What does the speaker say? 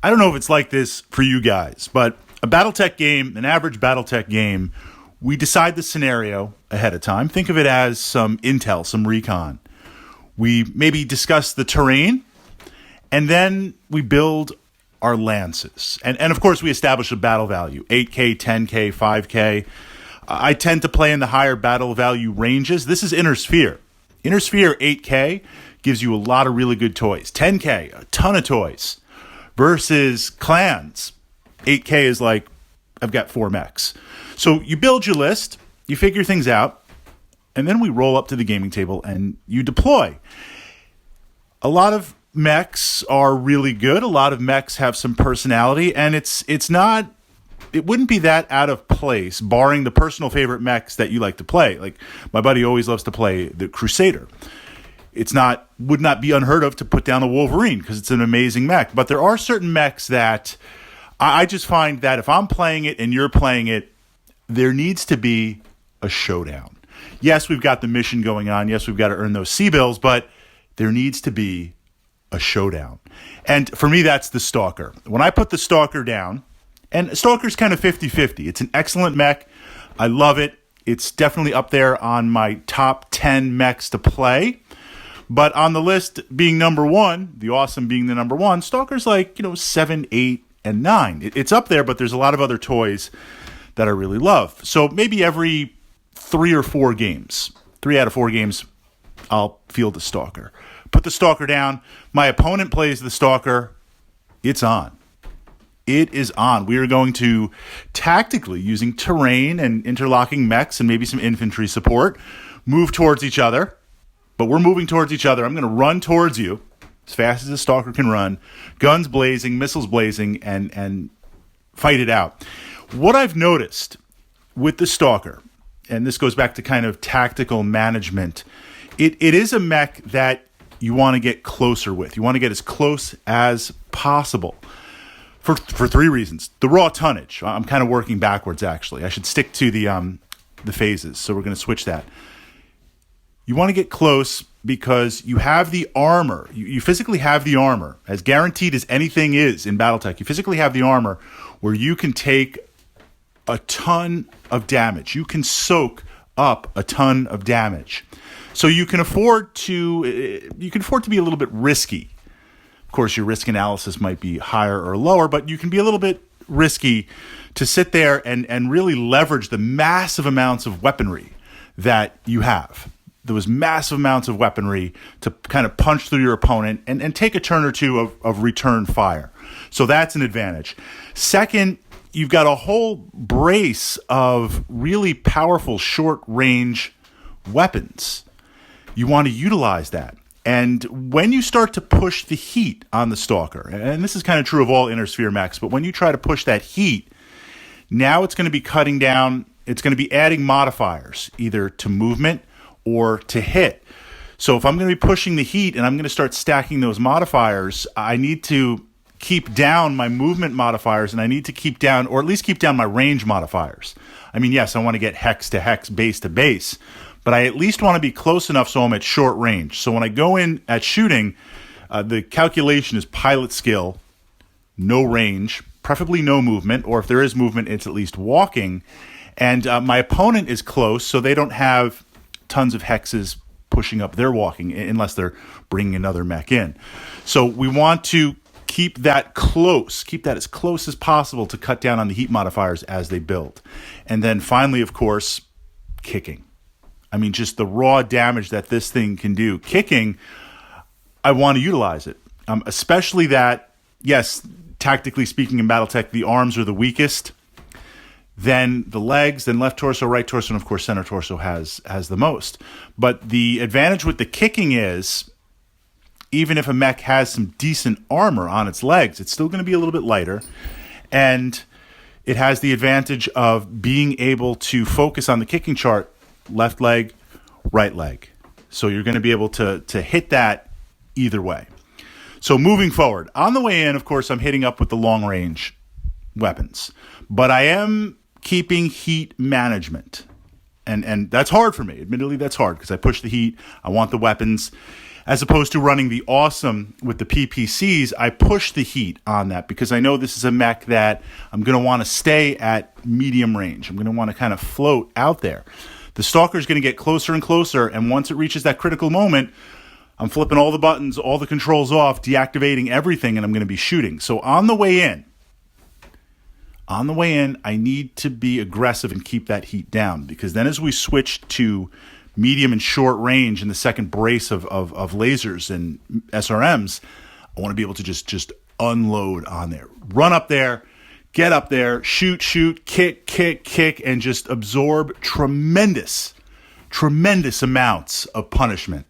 I don't know if it's like this for you guys, but a Battletech game, an average Battletech game, we decide the scenario ahead of time. Think of it as some intel, some recon. We maybe discuss the terrain, and then we build our lances. And of course, we establish a battle value, 8K, 10K, 5K. I tend to play in the higher battle value ranges. This is Inner Sphere. Inner Sphere 8K gives you a lot of really good toys. 10K, a ton of toys. Versus Clans, 8K is like, I've got 4 mechs. So you build your list, you figure things out, and then we roll up to the gaming table and you deploy. A lot of mechs are really good. A lot of mechs have some personality, and it wouldn't be that out of place, barring the personal favorite mechs that you like to play. Like, my buddy always loves to play the Crusader. Would not be unheard of to put down a Wolverine because it's an amazing mech. But there are certain mechs that I just find that if I'm playing it and you're playing it, there needs to be a showdown. Yes, we've got the mission going on. Yes, we've got to earn those C-bills, but there needs to be a showdown. And for me, that's the Stalker. When I put the Stalker down, and Stalker's kind of 50-50. It's an excellent mech. I love it. It's definitely up there on my top 10 mechs to play. But on the list being number 1, the awesome being the number 1, Stalker's like, 7, 8, and 9. It's up there, but there's a lot of other toys that I really love. So maybe every 3 or 4 games, 3 out of 4 games, I'll field the Stalker. Put the Stalker down. My opponent plays the Stalker. It's on. It is on. We are going to tactically, using terrain and interlocking mechs and maybe some infantry support, move towards each other. But we're moving towards each other. I'm going to run towards you as fast as a Stalker can run, guns blazing, missiles blazing, and fight it out. What I've noticed with the Stalker, and this goes back to kind of tactical management, it is a mech that you want to get closer with. You want to get as close as possible for 3 reasons. The raw tonnage. I'm kind of working backwards, actually. I should stick to the phases, so we're going to switch that. You want to get close because you have the armor. You physically have the armor, as guaranteed as anything is in Battletech. You physically have the armor where you can take a ton of damage. You can soak up a ton of damage. So you can afford to be a little bit risky. Of course, your risk analysis might be higher or lower, but you can be a little bit risky to sit there and really leverage the massive amounts of weaponry that you have. Those massive amounts of weaponry to kind of punch through your opponent and take a turn or two of return fire. So that's an advantage. Second, you've got a whole brace of really powerful short-range weapons. You want to utilize that. And when you start to push the heat on the Stalker, and this is kind of true of all Inner Sphere mechs, but when you try to push that heat, now it's going to be cutting down, it's going to be adding modifiers, either to movement or to hit. So if I'm going to be pushing the heat and I'm going to start stacking those modifiers, I need to keep down my movement modifiers, and I need to keep down, or at least keep down my range modifiers. I mean, yes, I want to get hex to hex, base to base, but I at least want to be close enough so I'm at short range. So when I go in at shooting, the calculation is pilot skill, no range, preferably no movement, or if there is movement, it's at least walking. And my opponent is close, so they don't have tons of hexes pushing up their walking unless they're bringing another mech in. So we want to keep that as close as possible to cut down on the heat modifiers as they build. And then finally, of course, kicking. I mean, just the raw damage that this thing can do. Kicking, I want to utilize it. Especially that, yes, tactically speaking in Battletech, the arms are the weakest. Then the legs, then left torso, right torso, and of course center torso has the most. But the advantage with the kicking is, even if a mech has some decent armor on its legs, it's still going to be a little bit lighter. And it has the advantage of being able to focus on the kicking chart, left leg, right leg. So you're going to be able to hit that either way. So moving forward, on the way in, of course, I'm hitting up with the long range weapons. But I am keeping heat management. And that's hard for me. Admittedly, that's hard because I push the heat. I want the weapons. as opposed to running the awesome with the PPCs, I push the heat on that because I know this is a mech that I'm going to want to stay at medium range. I'm going to want to kind of float out there. The Stalker is going to get closer and closer, and once it reaches that critical moment, I'm flipping all the buttons, all the controls off, deactivating everything, and I'm going to be shooting. So on the way in, I need to be aggressive and keep that heat down, because then as we switch to medium and short range in the second brace of lasers and SRMs, I want to be able to just unload on there. Run up there, get up there, shoot, kick, and just absorb tremendous amounts of punishment.